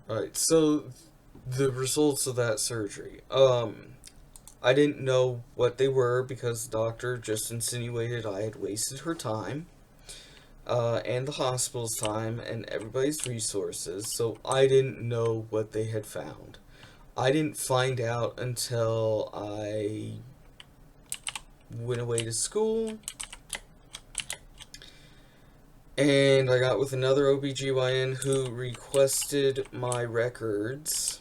Alright, so the results of that surgery. I didn't know what they were because the doctor just insinuated I had wasted her time, and the hospital's time, and everybody's resources, so I didn't know what they had found. I didn't find out until I went away to school, and I got with another OBGYN who requested my records,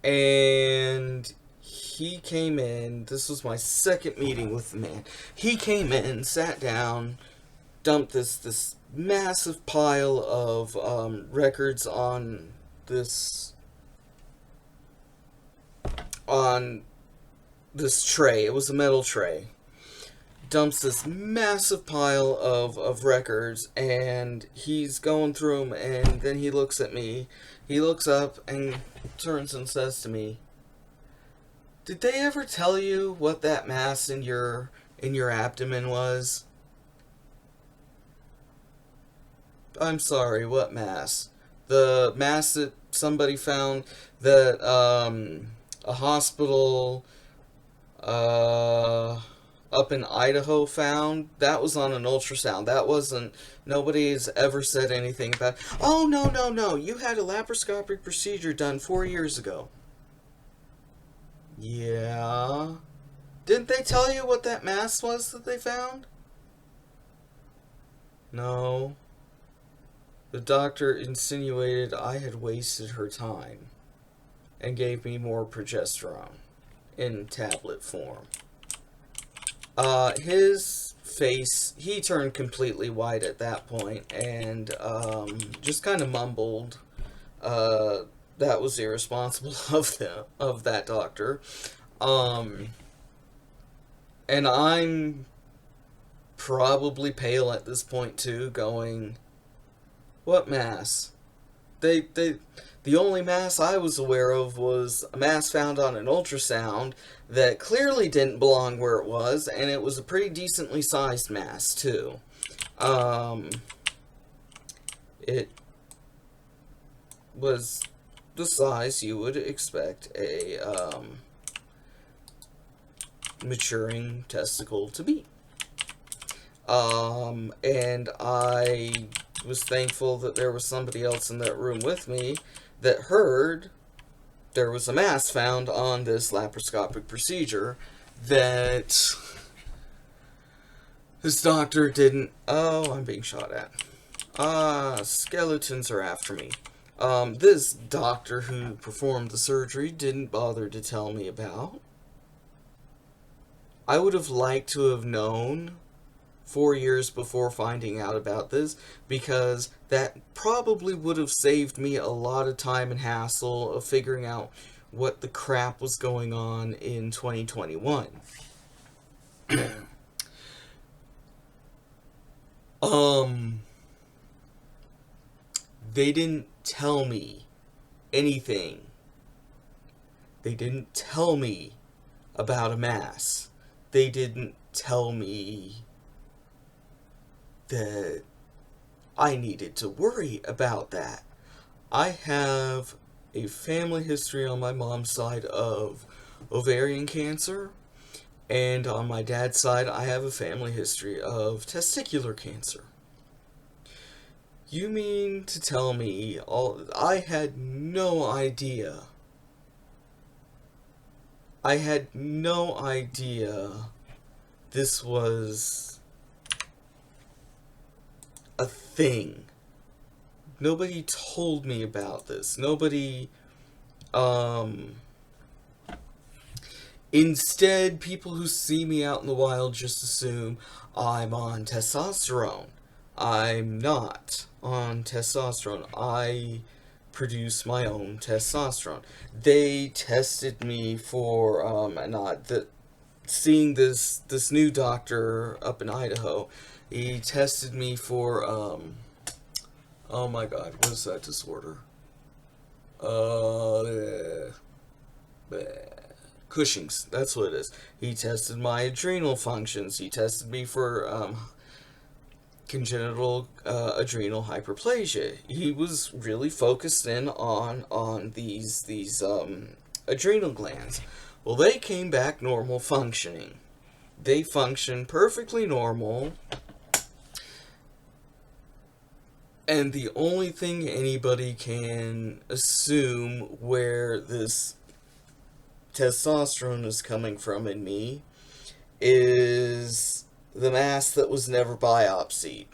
and he came in. This was my second meeting with the man. He came in, sat down, dumped this massive pile of records this on this tray. It was a metal tray. Dumps this massive pile of records, and he's going through them, and then he looks at me. He looks up and turns and says to me, "Did they ever tell you what that mass in your abdomen was?" "I'm sorry, what mass?" "The mass that somebody found that a hospital uh up in Idaho found. That was on an ultrasound. That wasn't. Nobody's ever said anything about. Oh, no, no, no. You had a laparoscopic procedure done 4 years ago." "Yeah. Didn't they tell you what that mass was that they found?" "No. The doctor insinuated I had wasted her time and gave me more progesterone in tablet form." His face, he turned completely white at that point and just kind of mumbled, that was irresponsible of that doctor. Um, and I'm probably pale at this point too, going, "What mass?" They the only mass I was aware of was a mass found on an ultrasound that clearly didn't belong where it was, and it was a pretty decently sized mass too. Um, it was the size you would expect a maturing testicle to be. And I was thankful that there was somebody else in that room with me that heard there was a mass found on this laparoscopic procedure that this doctor didn't. Oh, I'm being shot at. Skeletons are after me. This doctor who performed the surgery didn't bother to tell me about. I would have liked to have known 4 years before finding out about this, because that probably would have saved me a lot of time and hassle of figuring out what the crap was going on in 2021. um, they didn't tell me anything. They didn't tell me about a mass. They didn't tell me that I needed to worry about that. I have a family history on my mom's side of ovarian cancer, and on my dad's side, I have a family history of testicular cancer. You mean to tell me all? I had no idea. I had no idea this was a thing. Nobody told me about this. Nobody, um, instead, people who see me out in the wild just assume I'm on testosterone. I'm not on testosterone. I produce my own testosterone. They tested me for, not that, seeing this new doctor up in Idaho, he tested me for, oh my god, what is that disorder? Uh, Cushing's, that's what it is. He tested my adrenal functions. He tested me for congenital adrenal hyperplasia. He was really focused in on these adrenal glands. Well, they came back normal functioning. They function perfectly normal. And the only thing anybody can assume where this testosterone is coming from in me is the mass that was never biopsied.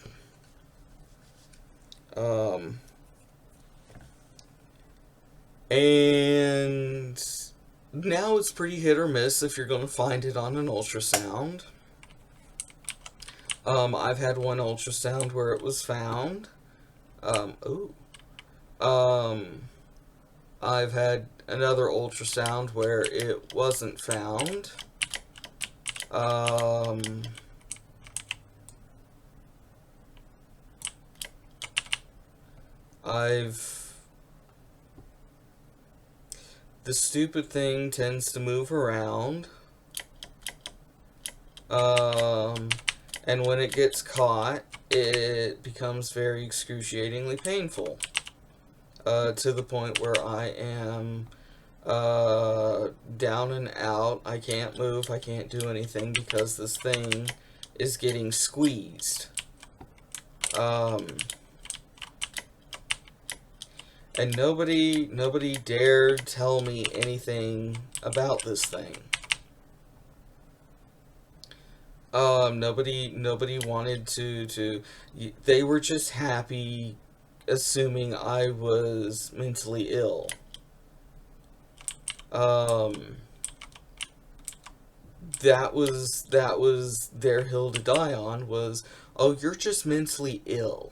And now it's pretty hit or miss if you're going to find it on an ultrasound. I've had one ultrasound where it was found. I've had another ultrasound where it wasn't found. The stupid thing tends to move around. And when it gets caught, it becomes very excruciatingly painful. To the point where I am down and out. I can't move, I can't do anything because this thing is getting squeezed. And nobody dared tell me anything about this thing. Nobody wanted to, they were just happy assuming I was mentally ill. That was their hill to die on, was, oh, you're just mentally ill.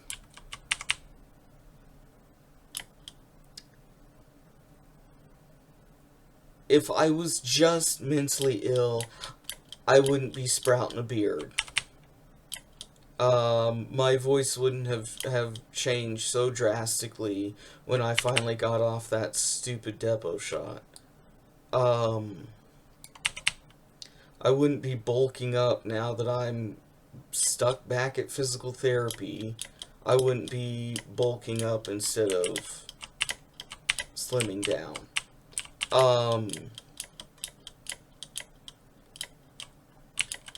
If I was just mentally ill, I wouldn't be sprouting a beard. My voice wouldn't have changed so drastically when I finally got off that stupid depot shot. I wouldn't be bulking up now that I'm stuck back at physical therapy. I wouldn't be bulking up instead of slimming down.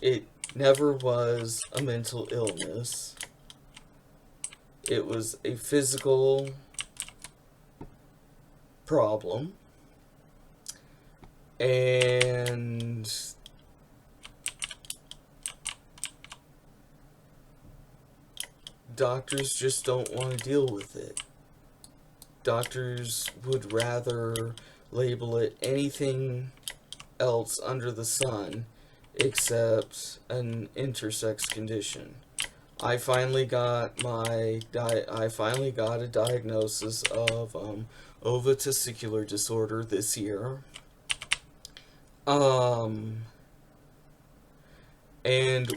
It never was a mental illness. It was a physical problem. And doctors just don't want to deal with it. Doctors would rather label it anything else under the sun except an intersex condition. I finally got a diagnosis of ovotesticular disorder this year. And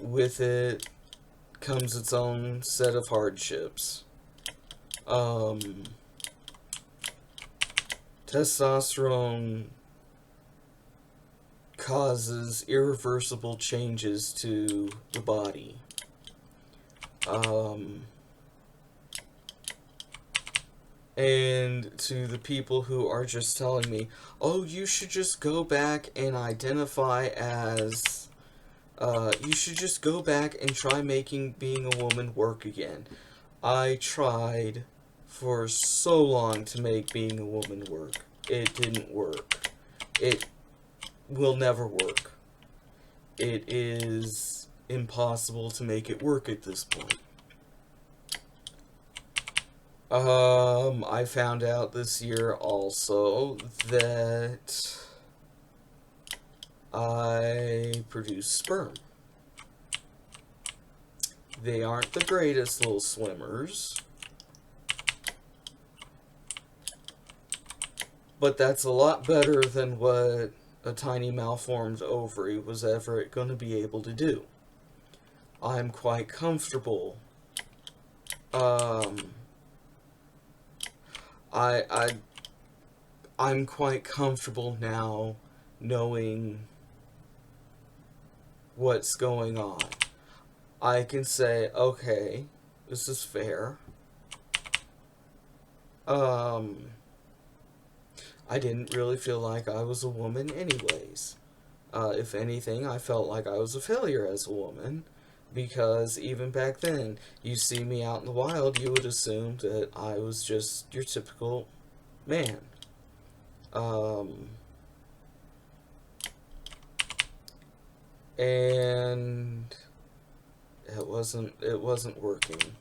with it comes its own set of hardships. Testosterone causes irreversible changes to the body. And to the people who are just telling me, oh, you should just go back and identify as, you should just go back and try making being a woman work again. I tried for so long to make being a woman work. It didn't work. It will never work. It is impossible to make it work at this point. I found out this year also that I produce sperm. They aren't the greatest little swimmers, but that's a lot better than what a tiny malformed ovary was ever going to be able to do. I'm quite comfortable. I'm quite comfortable now knowing what's going on. I can say, okay, Is this fair? Um, I didn't really feel like I was a woman anyways. If anything, I felt like I was a failure as a woman, because even back then, you see me out in the wild, you would assume that I was just your typical man. Um, and it wasn't working.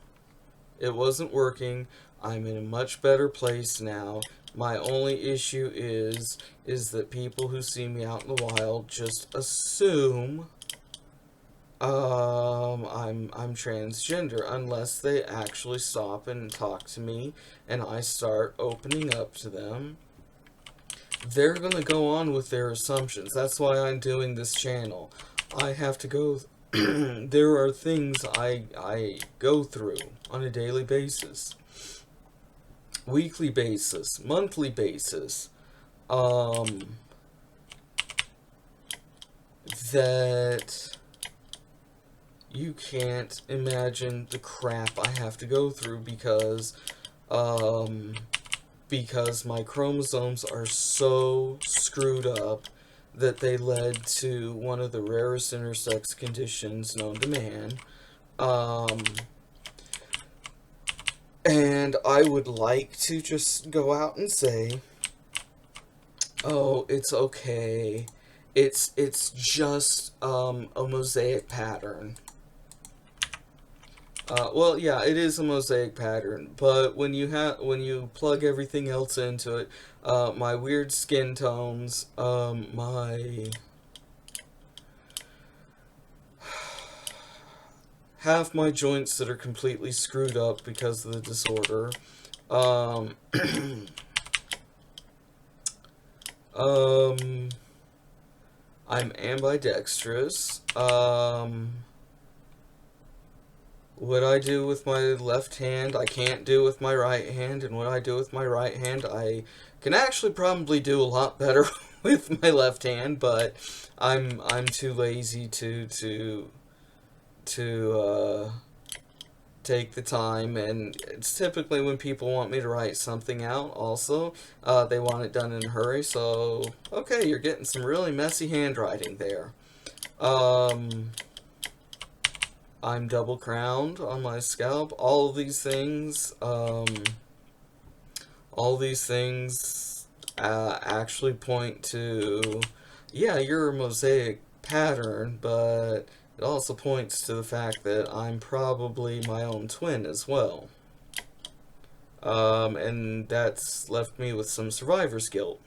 It wasn't working. I'm in a much better place now. My only issue is that people who see me out in the wild just assume I'm transgender unless they actually stop and talk to me and I start opening up to them. They're gonna go on with their assumptions. That's why I'm doing this channel. I have to go. There are things I go through on a daily basis, weekly basis, monthly basis. Um, that you can't imagine the crap I have to go through um, because my chromosomes are so screwed up that they led to one of the rarest intersex conditions known to man. Um, and I would like to just go out and say, oh, it's okay. It's just a mosaic pattern. Well, yeah, it is a mosaic pattern, but when you plug everything else into it, my weird skin tones, my half my joints that are completely screwed up because of the disorder, um, um, I'm ambidextrous. What I do with my left hand, I can't do with my right hand, and what I do with my right hand, I can actually probably do a lot better with my left hand, but I'm too lazy to take the time, and it's typically when people want me to write something out. Also, they want it done in a hurry. So okay, you're getting some really messy handwriting there. Um, I'm double crowned on my scalp. All these things actually point to, yeah, you're a mosaic pattern, but it also points to the fact that I'm probably my own twin as well. And that's left me with some survivor's guilt.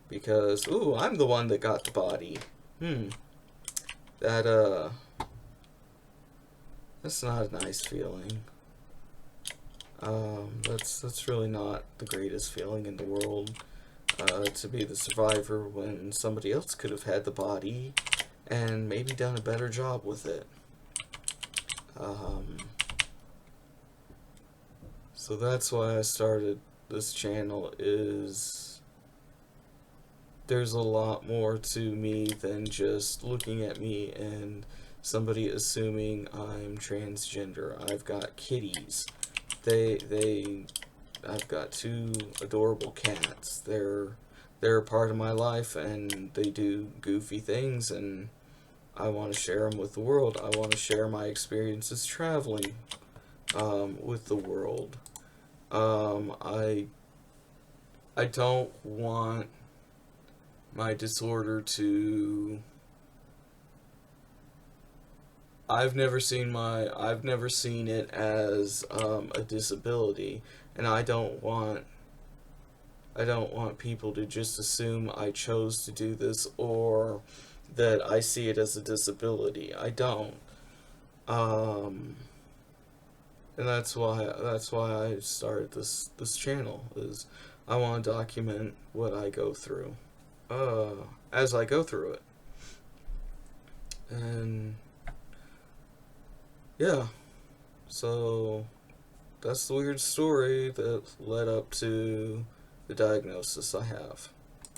Because, ooh, I'm the one that got the body. That, that's not a nice feeling. That's really not the greatest feeling in the world, to be the survivor when somebody else could have had the body and maybe done a better job with it. So that's why I started this channel, is there's a lot more to me than just looking at me and somebody assuming I'm transgender. I've got kitties. I've got two adorable cats. They're a part of my life, and they do goofy things, and I want to share them with the world. I want to share my experiences traveling, with the world. I don't want my disorder to. I've never seen it as a disability, and I don't want people to just assume I chose to do this, or that I see it as a disability. I don't. And that's why I started this channel, is I want to document what I go through, as I go through it. And yeah, so that's the weird story that led up to the diagnosis I have.